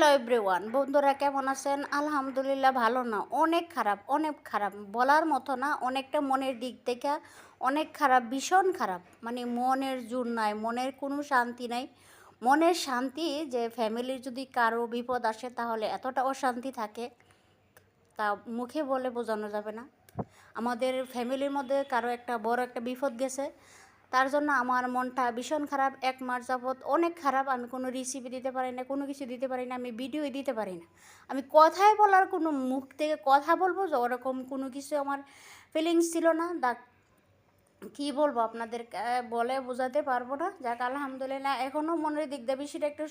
Hello everyone, বন্ধুরা কেমন আছেন? আলহামদুলিল্লাহ ভালো না, অনেক খারাপ, অনেক খারাপ, বলার মতো না। অনেকটা মনের দিক থেকে অনেক খারাপ, ভীষণ খারাপ। মানে মনের জোর নাই, মনের কোনো শান্তি নাই। মনের শান্তি যে ফ্যামিলির যদি কারো বিপদ আসে তাহলে এতটা অশান্তি থাকে, তা মুখে বলে বোঝানো যাবে না। আমাদের ফ্যামিলির মধ্যে কারো একটা বড় একটা বিপদ গেছে, তার জন্য আমার মনটা ভীষণ খারাপ। 1 মাস যাবৎ অনেক খারাপ। আমি কোনো রেসিপি দিতে পারি না, কোনো কিছু দিতে পারি না, আমি ভিডিও দিতে পারি না। আমি কথাই বলার কোনো, মুখ থেকে কথা বলবো যে ওরকম কোনো কিছু আমার ফিলিংস ছিল না। কী বলবো আপনাদের, বলে বোঝাতে পারবো না। যাক আলহামদুলিল্লাহ, এখনও মনের দিক দিয়ে বেশিটা একটু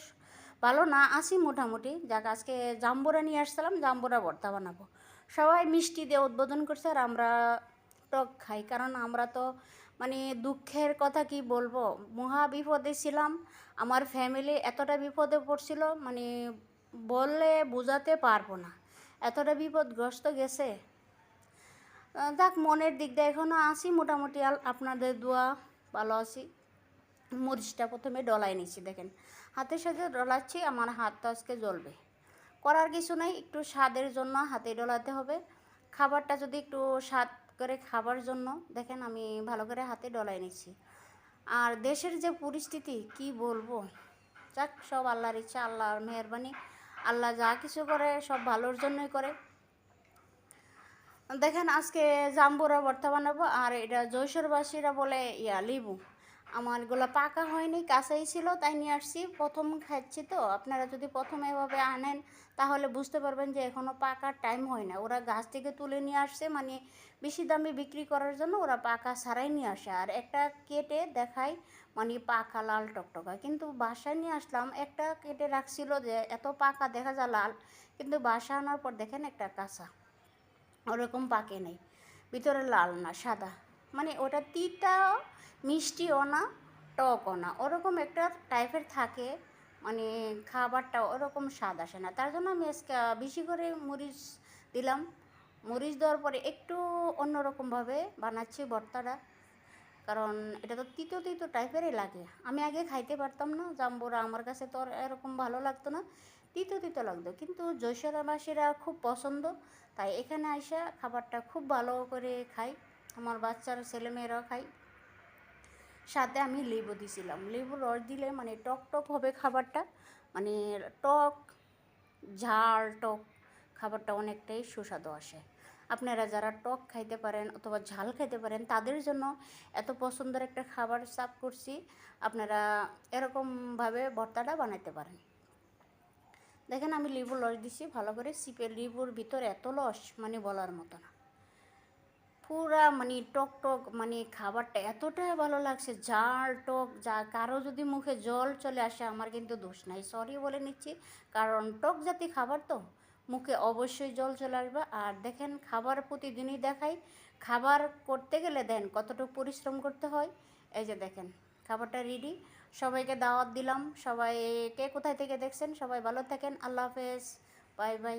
ভালো না আছি মোটামুটি। যাক আজকে জাম্বুরা নিয়ে আসছিলাম, জাম্বুরা ভর্তা বানাবো। সবাই মিষ্টি দিয়ে উদ্বোধন করছে আর আমরা টক খাই, কারণ আমরা তো মানে দুঃখের কথা কি বলবো, মহা বিপদে ছিলাম। আমার ফ্যামিলি এতটা বিপদে পড়ছিল, মানে বললে বোঝাতে পারবো না, এতটা বিপদগ্রস্ত গেছে। যাক মনের দিক দিয়ে এখনও আছি মোটামুটি, আপনাদের দোয়া ভালো আছি। মরিচটা প্রথমে ডলাই নিচ্ছি, দেখেন হাতের সাথে ডলাচ্ছি, আমার হাত তো আজকে জ্বলবে। করার কিছু নাই, একটু স্বাদের জন্য হাতে ডলাতে হবে। খাবারটা যদি একটু স্বাদ করে খাবার জন্য দেখেন আমি ভালো করে হাতে ডলাই নিচ্ছি। আর দেশের যে পরিস্থিতি কি বলবো, যাক সব আল্লাহর ইচ্ছা, আল্লাহর মেহরবানি। আল্লাহ যা কিছু করে সব ভালোর জন্যই করে। দেখেন আজকে জাম্বুরা ভর্তা বানাবো, আর এটা যশোরবাসীরা বলে লেবু। আমার এগুলো পাকা হয়নি, কাঁচাই ছিল, তাই নিয়ে আসছি। প্রথম খাচ্ছি তো, আপনারা যদি প্রথম এভাবে আনেন তাহলে বুঝতে পারবেন যে এখনও পাকার টাইম হয় না। ওরা গাছ থেকে তুলে নিয়ে আসছে, মানে বেশি দামে বিক্রি করার জন্য ওরা পাকা ছাড়াই নিয়ে আসে। আর একটা কেটে দেখায় মানে পাকা লাল টকটকা, কিন্তু বাসায় নিয়ে আসলাম, একটা কেটে রাখছিল যে এত পাকা দেখা যায় লাল, কিন্তু বাসা আনার পর দেখেন একটা কাঁচা, ওরকম পাকে নেই, ভিতরে লাল না সাদা। মানে ওটা তিতাও মিষ্টিও না, টকও না, ওরকম একটা টাইপের থাকে। মানে খাবারটা ওরকম স্বাদ আসে না। তার জন্য আমি আজকে বেশি করে মরিচ দিলাম। মরিচ দেওয়ার পরে একটু অন্যরকমভাবে বানাচ্ছি ভর্তাটা, কারণ এটা তো তিতো তিতো টাইপেরই লাগে। আমি আগে খাইতে পারতাম না জাম্বুরা, আমার কাছে তো এরকম ভালো লাগতো না, তিতো তিতো লাগতো। কিন্তু যশোরবাসীরা খুব পছন্দ, তাই এখানে আইসা খাবারটা খুব ভালো করে খাই। আমার বাচ্চার ছেলেমেয়েরাও খাই। সাথে আমি লেবু দিছিলাম, লেবুর রস দিলে মানে টক টক হবে খাবারটা, মানে টক ঝাল টক খাবারটা অনেকটাই সুস্বাদু আসে। আপনারা যারা টক খাইতে পারেন অথবা ঝাল খাইতে পারেন তাদের জন্য এত পছন্দের একটা খাবার সার্ভ করছি। আপনারা এরকমভাবে ভর্তাটা বানাইতে পারেন। দেখেন আমি লেবুর রস দিছি ভালো করে চিপে, লেবুর ভিতরে এত রস মানে বলার মতো না, পুরা মানে টক টক, মানে খাবারটা এতটা ভালো লাগছে, ঝাল টক। যা কারো যদি মুখে জল চলে আসে আমার কিন্তু দোষ নাই, সরি বলে নিচ্ছি, কারণ টক জাতীয় খাবার তো মুখে অবশ্যই জল চলে আসবে। আর দেখেন খাবার প্রতিদিনই দেখাই, খাবার করতে গেলে দেন কতটুকু পরিশ্রম করতে হয়। এই যে দেখেন খাবারটা রেডি, সবাইকে দাওয়াত দিলাম। সবাই কে কোথায় থেকে দেখছেন সবাই ভালো থাকেন, আল্লাহ হাফেজ, বাই বাই।